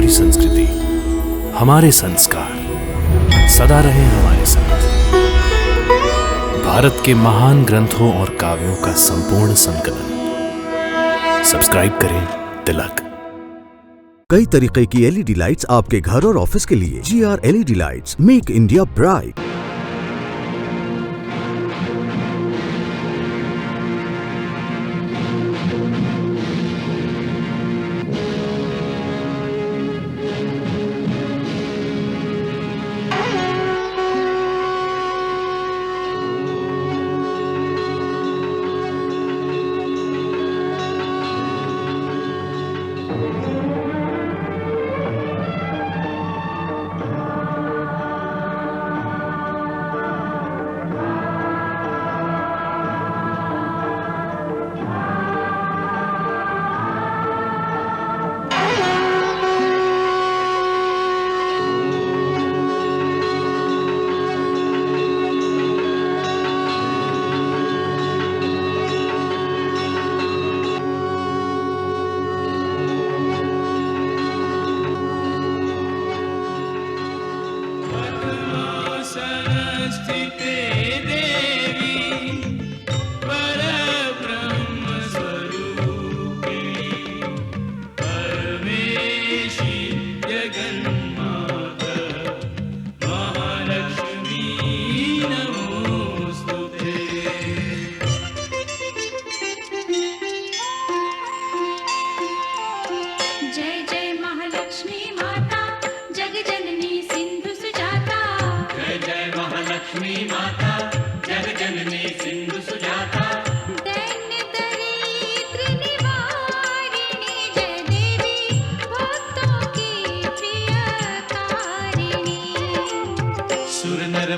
हमारी संस्कृति, हमारे संस्कार सदा रहे हमारे साथ। भारत के महान ग्रंथों और काव्यों का संपूर्ण संकलन। सब्सक्राइब करें तिलक। कई तरीके की एलईडी लाइट्स आपके घर और ऑफिस के लिए। GR LED lights, make India bright.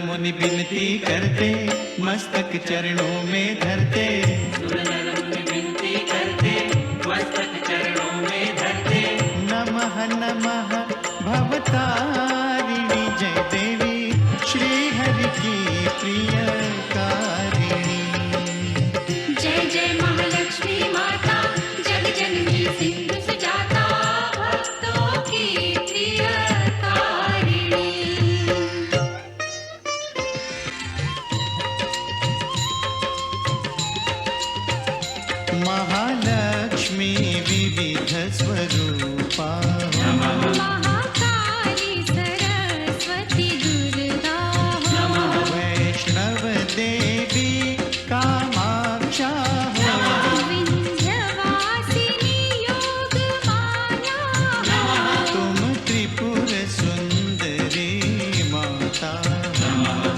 मुनि विनती करते, मस्तक चरणों में धरते। सुर नर मुनि विनती करते, मस्तक चरणों में धरते। नमः नमः भवतारिणी जय देवी, श्री हरि की प्रियकारिणी। जय जय महालक्ष्मी माता, जग जननी सिंधु सुजाता, भक्तों की प्रियकारिणी। महालक्ष्मी विविध स्वरूपा, महाकाली सरस्वती दुर्गा, वैष्णव देवी कामाक्षा, विंध्यवासिनी योग माया, तुम त्रिपुर सुंदरी माता।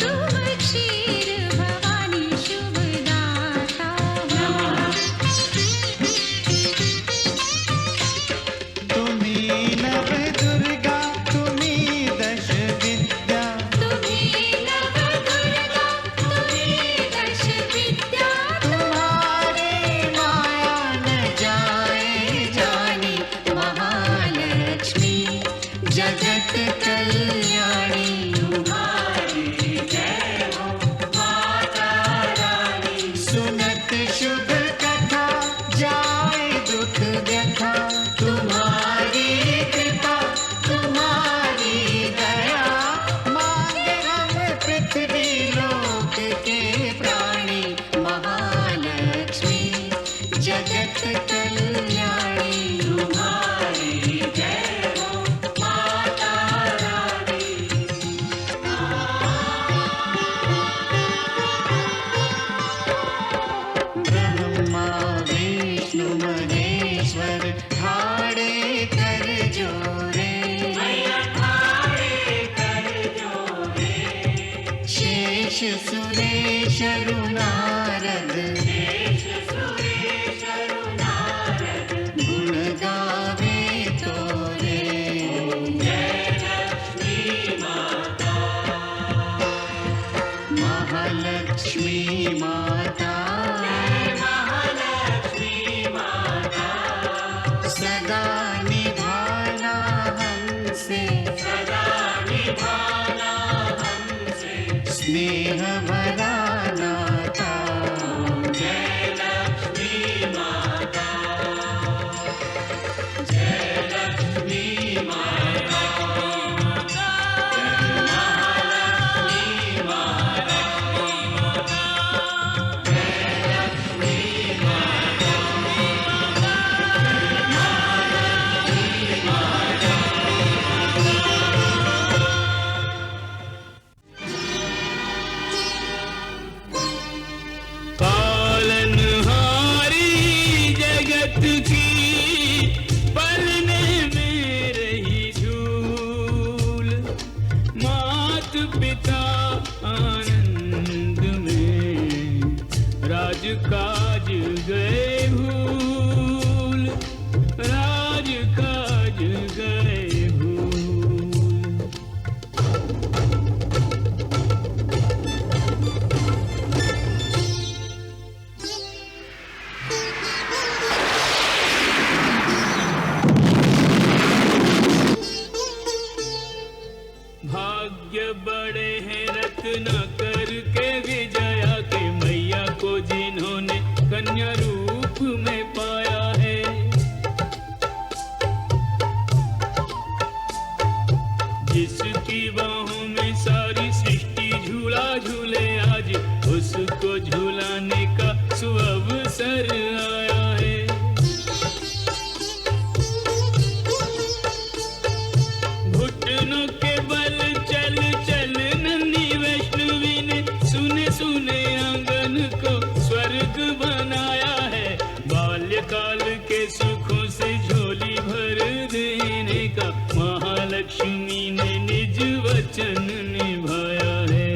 तुम क्षीर भवानी शुभदाता। तुम्ही नव दुर्गा, तुम्ही दश विद्या, तुम्ही नव दुर्गा, तुम्ही दश विद्या, तुम्हारी माया न जाए जानी। महालक्ष्मी जगत कल्याणी। तुम्हारी जय हो माता रानी। सुनत शुभ कथा, जाए दुख व्यथा। तुम्हारी कृपा, तुम्हारी दया, मांगे हम पृथ्वी लोक के प्राणी। महालक्ष्मी जगत कल्याणी। तुम्हारी जय हो माता रानी। ब्रह्मा विष्णु महेश्वर, ठाड़े कर जोरे। शेष सुरेश नारद, गुण गावे तोरे। महालक्ष्मी माता, सदा निभाना हमसे, स्नेह भरा नाता। जय लक्ष्मी माता, जय लक्ष्मी माता। जिसकी बाहों में सारी सृष्टि झूला झूले आज, उसको झूलाने का सुअवसर आया है। घुटनों के बल चल चल नन्ही वैष्णवी ने सुने सुने आंगन को स्वर्ग बनाया है। बाल्यकाल के सुखों से झोली भर देने का महालक्ष्मी ने निज वचन निभाया है।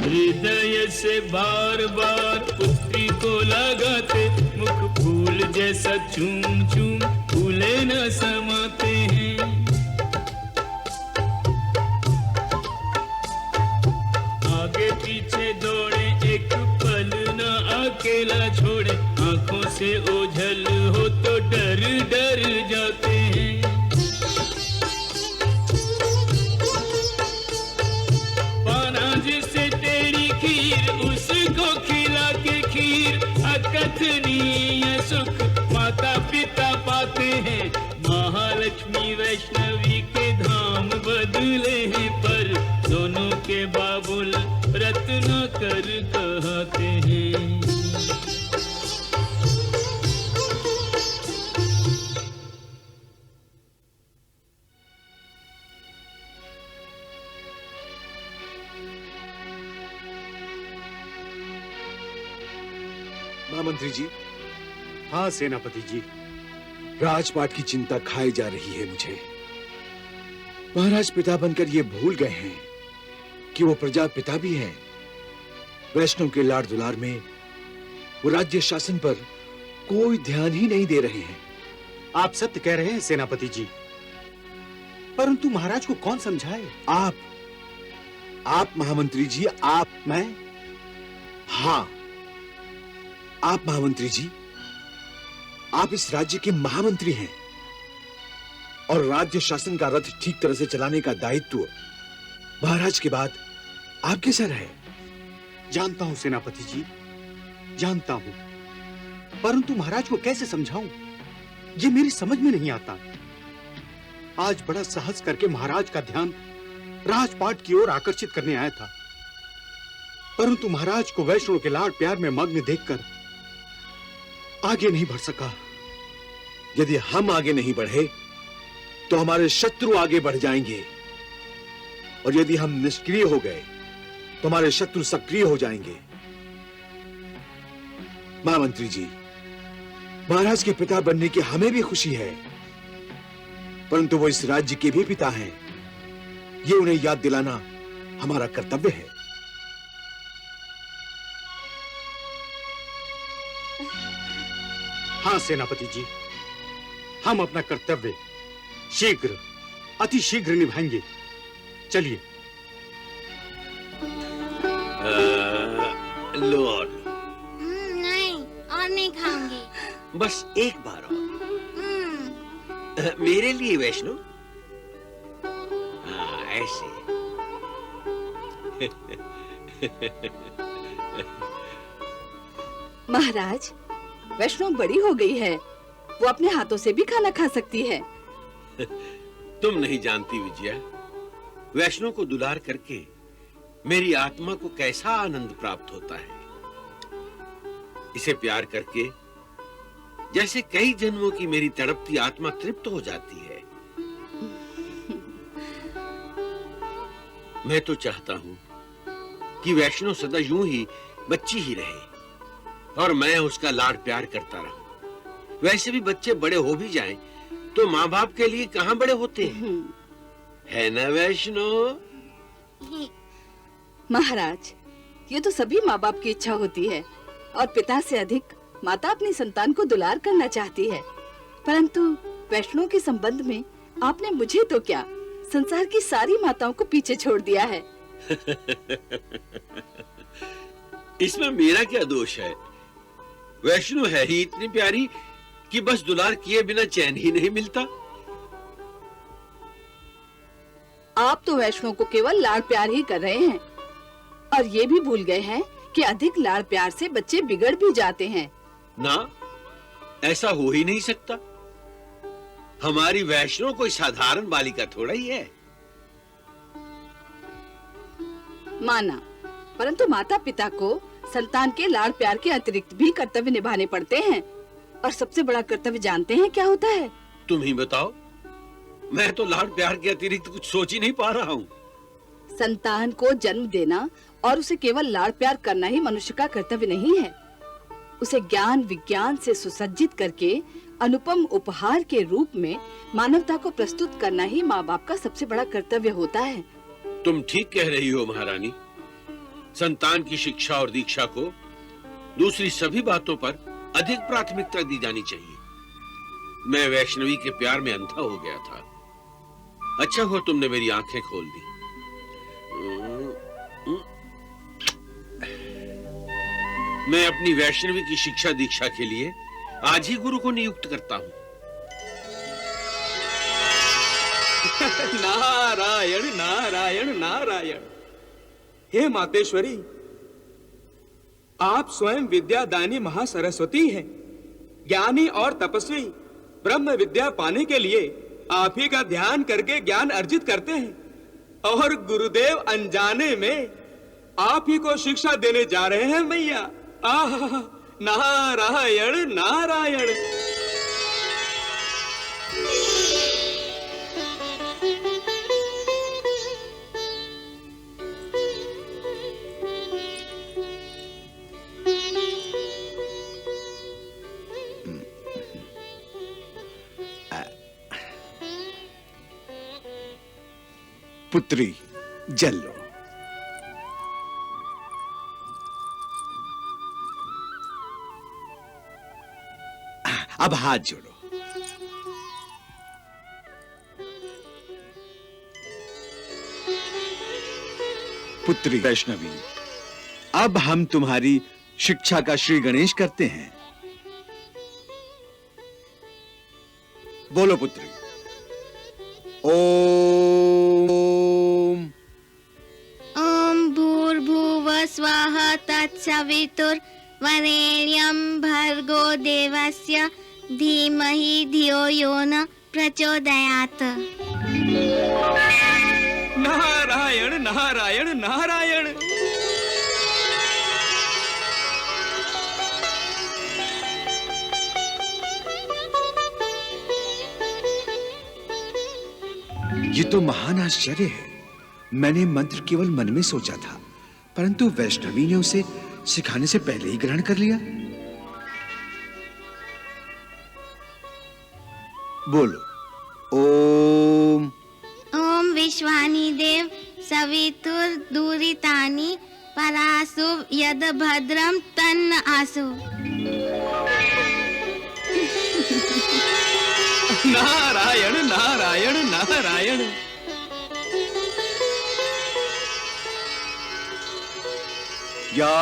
हृदय से बार बार पुत्री को लगाते, मुख फूल जैसा चूम चूम फूले न समाते हैं। आगे पीछे दौड़े एक पल न अकेला छोड़े, आंखों से ओझल हो तो डर डर जाते हैं। पाना जिसे टेढ़ी खीर उसको खिला के खीर, अकथनीय सुख माता पिता पाते हैं। महालक्ष्मी वैष्णवी के धाम बदले हैं, पर दोनों के बाबुल रत्न कर कहते हैं। महामंत्री जी, हाँ सेनापति जी। राजपाट की चिंता खाई जा रही है मुझे। महाराज पिता बनकर ये भूल गए हैं कि वो प्रजा पिता भी हैं। वैष्णव के लाड़ दुलार में वो राज्य शासन पर कोई ध्यान ही नहीं दे रहे हैं। आप सत्य कह रहे हैं सेनापति जी, परंतु महाराज को कौन समझाए? आप महामंत्री जी, आप। मैं? हाँ, आप महामंत्री जी, आप इस राज्य के महामंत्री हैं और राज्य शासन का रथ ठीक तरह से चलाने का दायित्व महाराज के बाद आपके सर है। जानता हूं सेनापति जी, जानता हूं, परंतु महाराज को कैसे समझाऊं, ये मेरी समझ में नहीं आता। आज बड़ा साहस करके महाराज का ध्यान राजपाट की ओर आकर्षित करने आया था, परंतु महाराज को वैष्णव के लाड प्यार में मग्न देखकर आगे नहीं बढ़ सका। यदि हम आगे नहीं बढ़े तो हमारे शत्रु आगे बढ़ जाएंगे, और यदि हम निष्क्रिय हो गए तो हमारे शत्रु सक्रिय हो जाएंगे। महामंत्री जी, महाराज के पिता बनने की हमें भी खुशी है, परंतु वो इस राज्य के भी पिता हैं। ये उन्हें याद दिलाना हमारा कर्तव्य है। हाँ सेनापति जी, हम अपना कर्तव्य शीघ्र, अति शीघ्र निभाएंगे। चलिए। लो और लो। नहीं, और नहीं खाऊंगी। बस एक बार और। मेरे लिए वैष्णो। हाँ, ऐसे। महाराज, वैष्णो बड़ी हो गई है, वो अपने हाथों से भी खाना खा सकती है। तुम नहीं जानती विजया, वैष्णो को दुलार करके मेरी आत्मा को कैसा आनंद प्राप्त होता है। इसे प्यार करके जैसे कई जन्मों की मेरी तड़पती आत्मा तृप्त हो जाती है। मैं तो चाहता हूं कि वैष्णो सदा यूं ही बच्ची ही रहे और मैं उसका लाड प्यार करता रहूं। वैसे भी बच्चे बड़े हो भी जाएं तो माँ बाप के लिए कहाँ बड़े होते हैं, है ना वैष्णो? महाराज, ये तो सभी माँ बाप की इच्छा होती है और पिता से अधिक माता अपनी संतान को दुलार करना चाहती है, परंतु वैष्णो के संबंध में आपने मुझे तो क्या, संसार की सारी माताओं को पीछे छोड़ दिया है। इसमें मेरा क्या दोष है? वैष्णो है ही इतनी प्यारी कि बस दुलार किए बिना चैन ही नहीं मिलता। आप तो वैष्णव को केवल लाड़ प्यार ही कर रहे हैं और ये भी भूल गए हैं कि अधिक लाड़ प्यार से बच्चे बिगड़ भी जाते हैं। ना, ऐसा हो ही नहीं सकता। हमारी वैष्णव कोई साधारण बालिका थोड़ा ही है। माना, परंतु माता पिता को संतान के लाड़ प्यार के अतिरिक्त भी कर्तव्य निभाने पड़ते हैं और सबसे बड़ा कर्तव्य जानते हैं क्या होता है? तुम ही बताओ। मैं तो लाड़ प्यार के अतिरिक्त कुछ सोच ही नहीं पा रहा हूँ। संतान को जन्म देना और उसे केवल लाड़ प्यार करना ही मनुष्य का कर्तव्य नहीं है। उसे ज्ञान विज्ञान से सुसज्जित करके अनुपम उपहार के रूप में मानवता को प्रस्तुत करना ही माँ बाप का सबसे बड़ा कर्तव्य होता है। तुम ठीक कह रही हो महारानी। संतान की शिक्षा और दीक्षा को दूसरी सभी बातों पर अधिक प्राथमिकता दी जानी चाहिए। मैं वैष्णवी के प्यार में अंधा हो गया था। अच्छा हुआ तुमने मेरी आंखें खोल दी। मैं अपनी वैष्णवी की शिक्षा दीक्षा के लिए आज ही गुरु को नियुक्त करता हूं। नारायण नारायण नारायण। हे मातेश्वरी, आप स्वयं विद्यादानी महासरस्वती हैं। ज्ञानी और तपस्वी ब्रह्म विद्या पाने के लिए आप ही का ध्यान करके ज्ञान अर्जित करते हैं और गुरुदेव अनजाने में आप ही को शिक्षा देने जा रहे हैं मैया। आह, नारायण नारायण। पुत्री, जल लो। अब हाथ जोड़ो। पुत्री वैष्णवी, अब हम तुम्हारी शिक्षा का श्री गणेश करते हैं। बोलो पुत्री। ओम ओम भूर्भुवः स्वः तत्सवितुर्वरेण्यं भर्गो देवस्य धीमहि धियो यो न प्रचोदयात्। नारायण नारायण नारायण। ये तो महान आश्चर्य है। मैंने मंत्र केवल मन में सोचा था, परंतु वैष्णवी ने उसे सिखाने से पहले ही ग्रहण कर लिया। बोलो। ओम ओम विश्वानि देव सवितुर्दुरितानि परासु यद भद्रम तन्न आसु। नारायण नारायण नारायण। या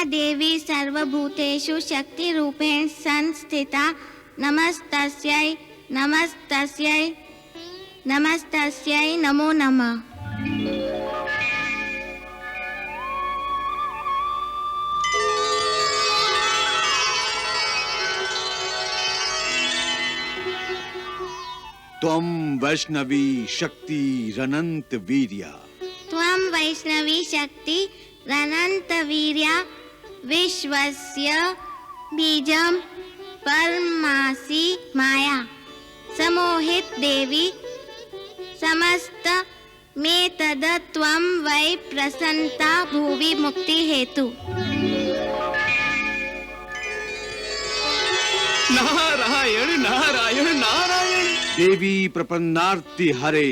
देवी सर्वभूतेषु शक्ति रूपेण संस्थिता नमस्तस्यै नमस्तस्यै नमस्तस्यै नमो नमः। त्वं वैष्णवी शक्ति रनंत वीर्या। त्वं वैष्णवी शक्ति रनंत वीर्या विश्वस्य बीजं परमासि माया समोहित देवी समस्त में तद त्वं वै प्रसन्नता भुवि मुक्ति हेतु। नारायण नारायण नारायण। देवी प्रपन्नार्ति हरे।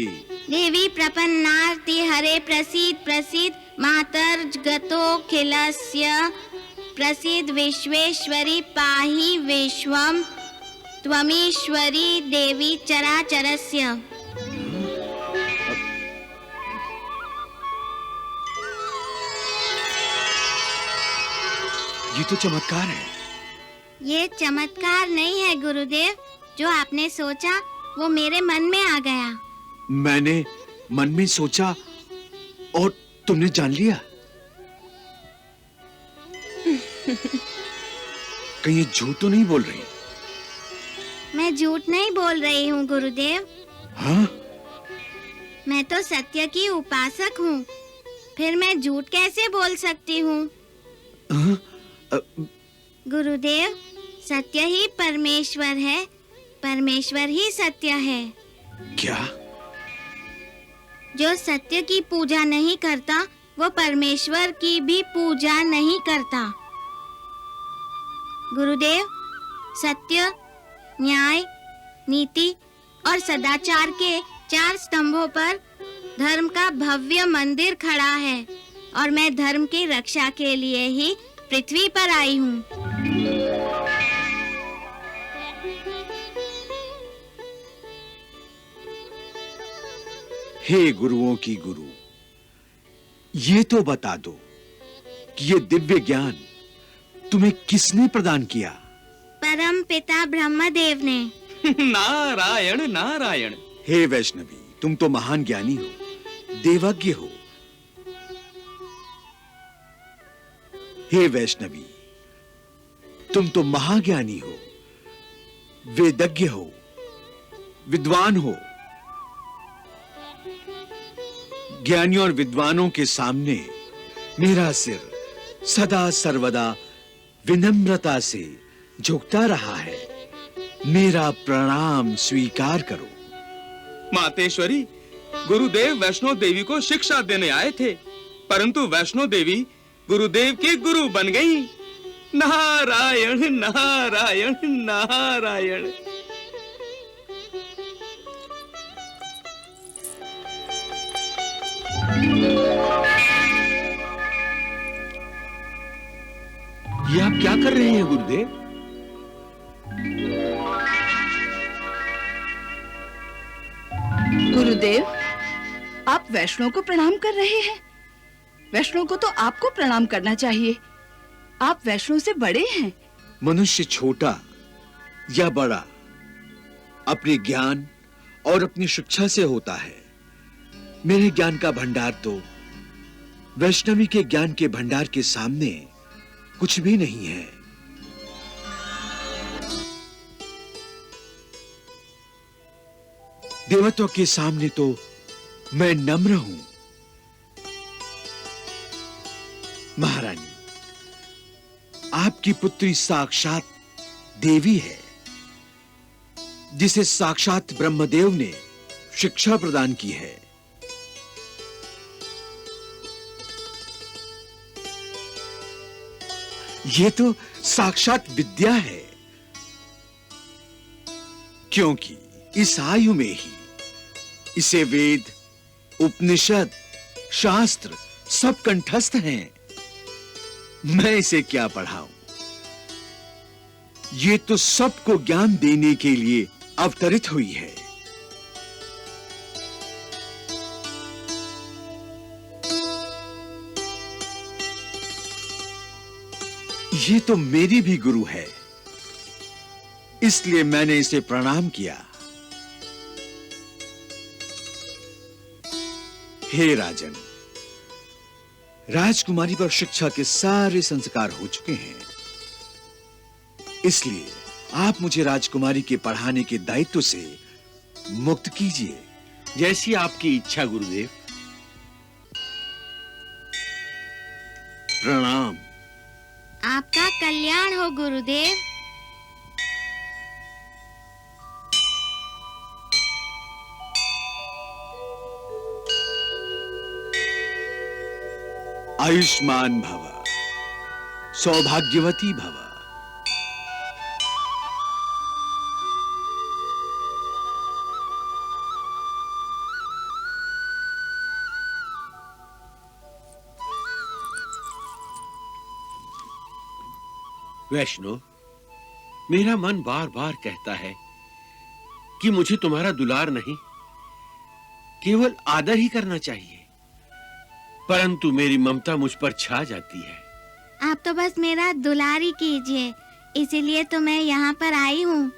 देवी प्रपन्नार्ति हरे प्रसीद प्रसीद मातर्गतोऽखिलस्य प्रसीद विश्वेश्वरी पाहि विश्वं त्वमीश्वरी देवी चराचरस्य। ये तो चमत्कार है। ये चमत्कार नहीं है गुरुदेव। जो आपने सोचा वो मेरे मन में आ गया। मैंने मन में सोचा और तुमने जान लिया। कहीं ये झूठ तो नहीं बोल रही? मैं झूठ नहीं बोल रही हूँ गुरुदेव। हाँ? मैं तो सत्य की उपासक हूँ, फिर मैं झूठ कैसे बोल सकती हूँ? हाँ? गुरुदेव, सत्य ही परमेश्वर है, परमेश्वर ही सत्य है। क्या? जो सत्य की पूजा नहीं करता वो परमेश्वर की भी पूजा नहीं करता। गुरुदेव, सत्य, न्याय, नीति और सदाचार के 4 स्तंभों पर धर्म का भव्य मंदिर खड़ा है और मैं धर्म की रक्षा के लिए ही पृथ्वी पर आई हूँ। हे गुरुओं की गुरु, ये तो बता दो कि ये दिव्य ज्ञान तुम्हें किसने प्रदान किया? परम पिता ब्रह्मदेव ने। नारायण नारायण। हे वैष्णवी, तुम तो महान ज्ञानी हो, देवज्ञ हो। हे वैष्णवी, तुम तो महाज्ञानी हो, वेदज्ञ हो, विद्वान हो। ज्ञानियों और विद्वानों के सामने मेरा सिर सदा सर्वदा विनम्रता से झुकता रहा है। मेरा प्रणाम स्वीकार करो। मातेश्वरी, गुरुदेव वैष्णो देवी को शिक्षा देने आए थे, परंतु वैष्णो देवी गुरुदेव की गुरु बन गई। नारायण नारायण नारायण। ये आप क्या कर रहे हैं गुरुदेव? गुरुदेव, आप वैष्णव को प्रणाम कर रहे हैं। वैष्णव को तो आपको प्रणाम करना चाहिए। आप वैष्णव से बड़े हैं। मनुष्य छोटा या बड़ा अपने ज्ञान और अपनी शिक्षा से होता है। मेरे ज्ञान का भंडार तो वैष्णवी के ज्ञान के भंडार के सामने कुछ भी नहीं है। देवत्व के सामने तो मैं नम्र हूं। महारानी, आपकी पुत्री साक्षात देवी है, जिसे साक्षात ब्रह्मदेव ने शिक्षा प्रदान की है। ये तो साक्षात विद्या है, क्योंकि इस आयु में ही इसे वेद, उपनिषद, शास्त्र सब कंठस्थ हैं। मैं इसे क्या पढ़ाऊं? ये तो सबको ज्ञान देने के लिए अवतरित हुई है। ये तो मेरी भी गुरु है, इसलिए मैंने इसे प्रणाम किया। हे राजन, राजकुमारी पर शिक्षा के सारे संस्कार हो चुके हैं, इसलिए आप मुझे राजकुमारी के पढ़ाने के दायित्व से मुक्त कीजिए। जैसी आपकी इच्छा गुरुदेव। प्रणाम। आपका कल्याण हो गुरुदेव। आयुष्मान भव, सौभाग्यवती भव। वैष्णो, मेरा मन बार बार कहता है कि मुझे तुम्हारा दुलार नहीं, केवल आदर ही करना चाहिए, परंतु मेरी ममता मुझ पर छा जाती है। आप तो बस मेरा दुलार ही कीजिए, इसीलिए तो मैं यहाँ पर आई हूँ।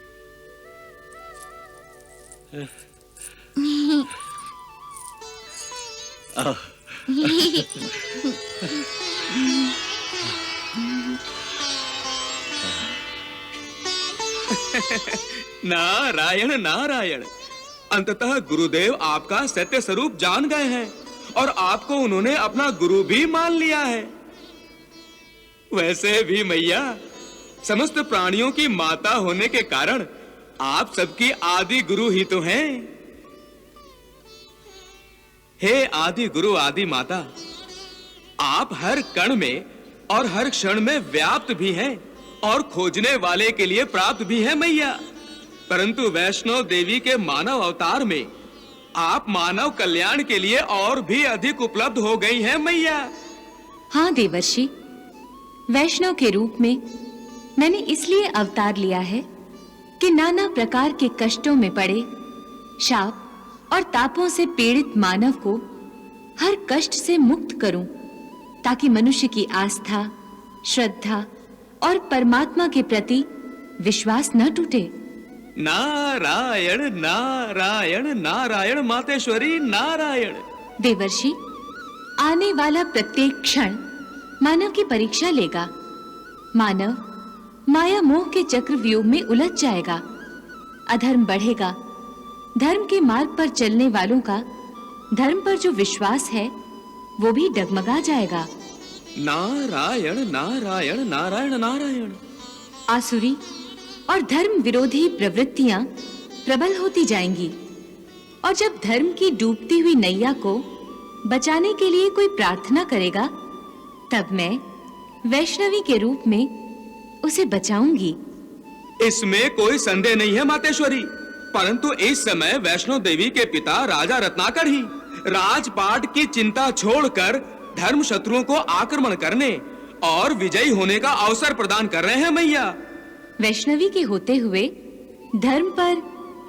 नारायण नारायण। अंततः गुरुदेव आपका सत्य स्वरूप जान गए हैं और आपको उन्होंने अपना गुरु भी मान लिया है। वैसे भी मैया, समस्त प्राणियों की माता होने के कारण आप सबकी आदि गुरु ही तो हैं। हे आदि गुरु आदि माता, आप हर कण में और हर क्षण में व्याप्त भी हैं और खोजने वाले के लिए प्राप्त भी हैं मैया। परंतु वैष्णो देवी के मानव अवतार में आप मानव कल्याण के लिए और भी अधिक उपलब्ध हो गई हैं मैया। हाँ देवर्षि, वैष्णव के रूप में मैंने इसलिए अवतार लिया है कि नाना प्रकार के कष्टों में पड़े, शाप और तापों से पीड़ित मानव को हर कष्ट से मुक्त करूं, ताकि मनुष्य की आस्था, श्रद्धा और परमात्मा के प्रति विश्वास न टूटे। नारायण नारायण नारायण मातेश्वरी नारायण। देवर्षि, आने वाला प्रत्येक क्षण मानव की परीक्षा लेगा। मानव माया मोह के चक्रव्यूह में उलझ जाएगा, अधर्म बढ़ेगा, धर्म के मार्ग पर चलने वालों का धर्म पर जो विश्वास है वो भी डगमगा जाएगा। नारायण नारायण नारायण नारायण। आसुरी और धर्म विरोधी प्रवृत्तियां प्रबल होती जाएंगी, और जब धर्म की डूबती हुई नैया को बचाने के लिए कोई प्रार्थना करेगा, तब मैं वैष्णवी के रूप में उसे बचाऊंगी। इसमें कोई संदेह नहीं है मातेश्वरी, परंतु इस समय वैष्णो देवी के पिता राजा रत्नाकर ही राजपाट की चिंता छोड़कर धर्म शत्रुओं को आक्रमण करने और विजयी होने का अवसर प्रदान कर रहे हैं मैया। वैष्णवी के होते हुए धर्म पर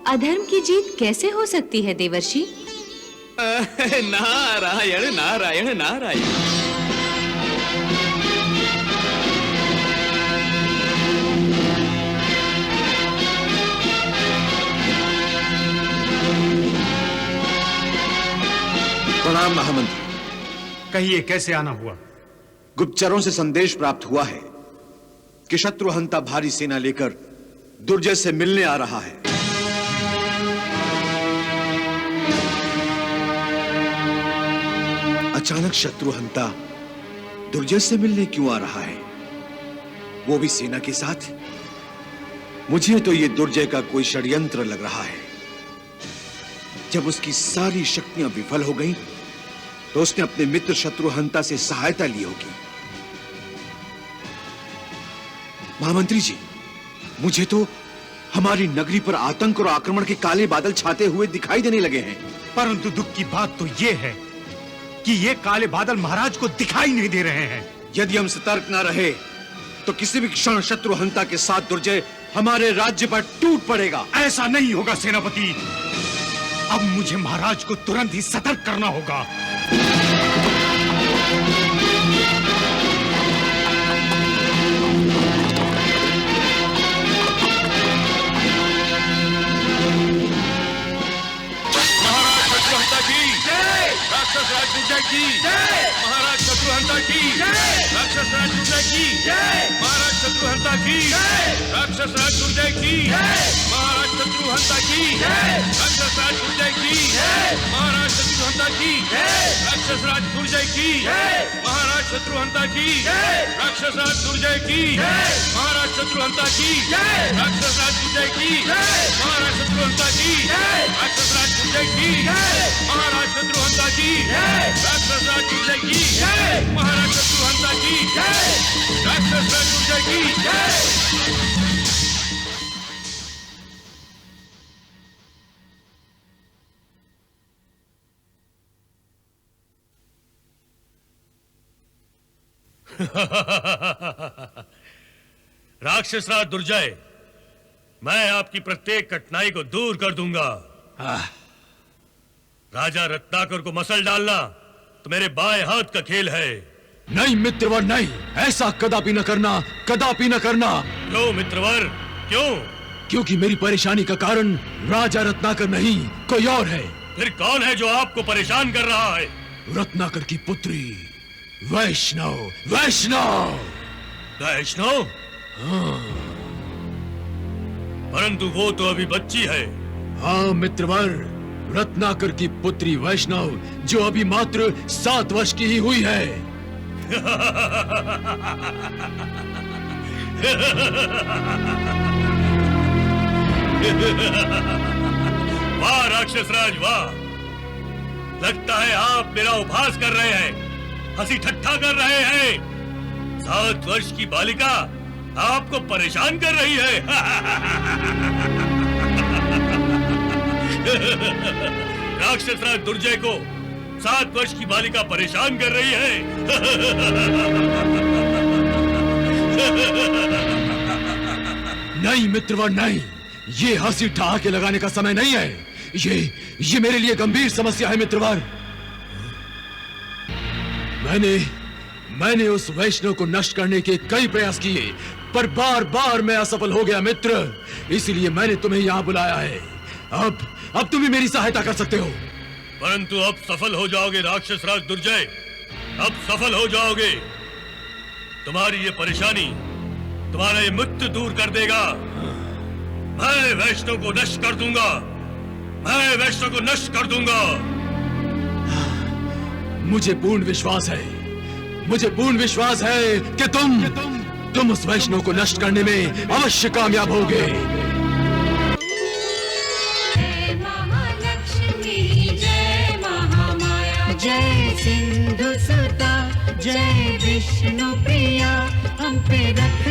अधर्म की जीत कैसे हो सकती है देवर्षि? नारायण नारायण नारायण। प्रणाम महामंत्री। कहिए, कैसे आना हुआ? गुप्तचरों से संदेश प्राप्त हुआ है कि शत्रुहंता भारी सेना लेकर दुर्जय से मिलने आ रहा है। अचानक शत्रुहंता दुर्जय से मिलने क्यों आ रहा है, वो भी सेना के साथ? मुझे तो ये दुर्जय का कोई षड्यंत्र लग रहा है। जब उसकी सारी शक्तियां विफल हो गईं, तो उसने अपने मित्र शत्रुहंता से सहायता ली होगी। महामंत्री जी, मुझे तो हमारी नगरी पर आतंक और आक्रमण के काले बादल छाते हुए दिखाई देने लगे हैं। परंतु दुख की बात तो ये है कि ये काले बादल महाराज को दिखाई नहीं दे रहे हैं। यदि हम सतर्क न रहे तो किसी भी क्षण शत्रुहंता के साथ दुर्जय हमारे राज्य पर टूट पड़ेगा। ऐसा नहीं होगा सेनापति। अब मुझे महाराज को तुरंत ही सतर्क करना होगा। राक्षस राज दुर्जय की जय। महाराज शत्रुहंता की जय। राक्षस राज दुर्जय की जय। महाराज शत्रुहंता की जय। राक्षस राज दुर्जय की जय। महाराज शत्रुहंता की जय। राक्षस राज दुर्जय की जय। महाराज शत्रुहंता की जय। राक्षस राज दुर्जय की जय। महाराज शत्रुहंता की जय। राक्षस राज दुर्जय की जय। महाराज शत्रुहंता की जय। राक्षस राज दुर्जय की जय। महाराज शत्रुहंता की जय। राक्षस राज दुर्जय की जय। महाराज शत्रुहंता की जय। राक्षस राज दुर्जय की जय। महाराज शत्रुहंता की जय। राक्षस राज दुर्जय की जय। राक्षस राज दुर्जय, मैं आपकी प्रत्येक कठिनाई को दूर कर दूंगा। राजा रत्नाकर को मसल डालना तो मेरे बाएं हाथ का खेल है, नहीं मित्रवर नहीं, ऐसा कदापि न करना, कदापि न करना। क्यों मित्रवर, क्यों? क्योंकि मेरी परेशानी का कारण राजा रत्नाकर नहीं, कोई और है। फिर कौन है जो आपको परेशान कर रहा है? रत्नाकर की पुत्री वैष्णव। वैष्णव? वैष्णव? हाँ। परंतु वो तो अभी बच्ची है। हाँ मित्रवर, रत्नाकर की पुत्री वैष्णव जो अभी मात्र 7 वर्ष की ही हुई है। वाह राक्षसराज वाह! लगता है आप मेरा उपहास कर रहे हैं, हंसी ठट्ठा कर रहे हैं। 7 वर्ष की बालिका आपको परेशान कर रही है। राक्षसराज दुर्जय को 7 वर्ष की बालिका परेशान कर रही है। नहीं मित्रवर नहीं, ये हंसी ठहाके लगाने का समय नहीं है। ये मेरे लिए गंभीर समस्या है मित्रवर। मैंने उस वैष्णव को नष्ट करने के कई प्रयास किए, पर बार बार मैं असफल हो गया मित्र। इसलिए मैंने तुम्हें यहाँ बुलाया है। अब तुम ही मेरी सहायता कर सकते हो। परंतु अब सफल हो जाओगे राक्षसराज दुर्जय, अब सफल हो जाओगे। तुम्हारी ये परेशानी, तुम्हारा ये मृत्यु दूर कर देगा। मैं वैष्णव को नष्ट कर दूंगा, मैं वैष्णव को नष्ट कर दूंगा। मुझे पूर्ण विश्वास है कि तुम उस वैष्णव को नष्ट करने में अवश्य कामयाब होगे। जय सिंधु सुता, जय विष्णु प्रिया, हम पे रख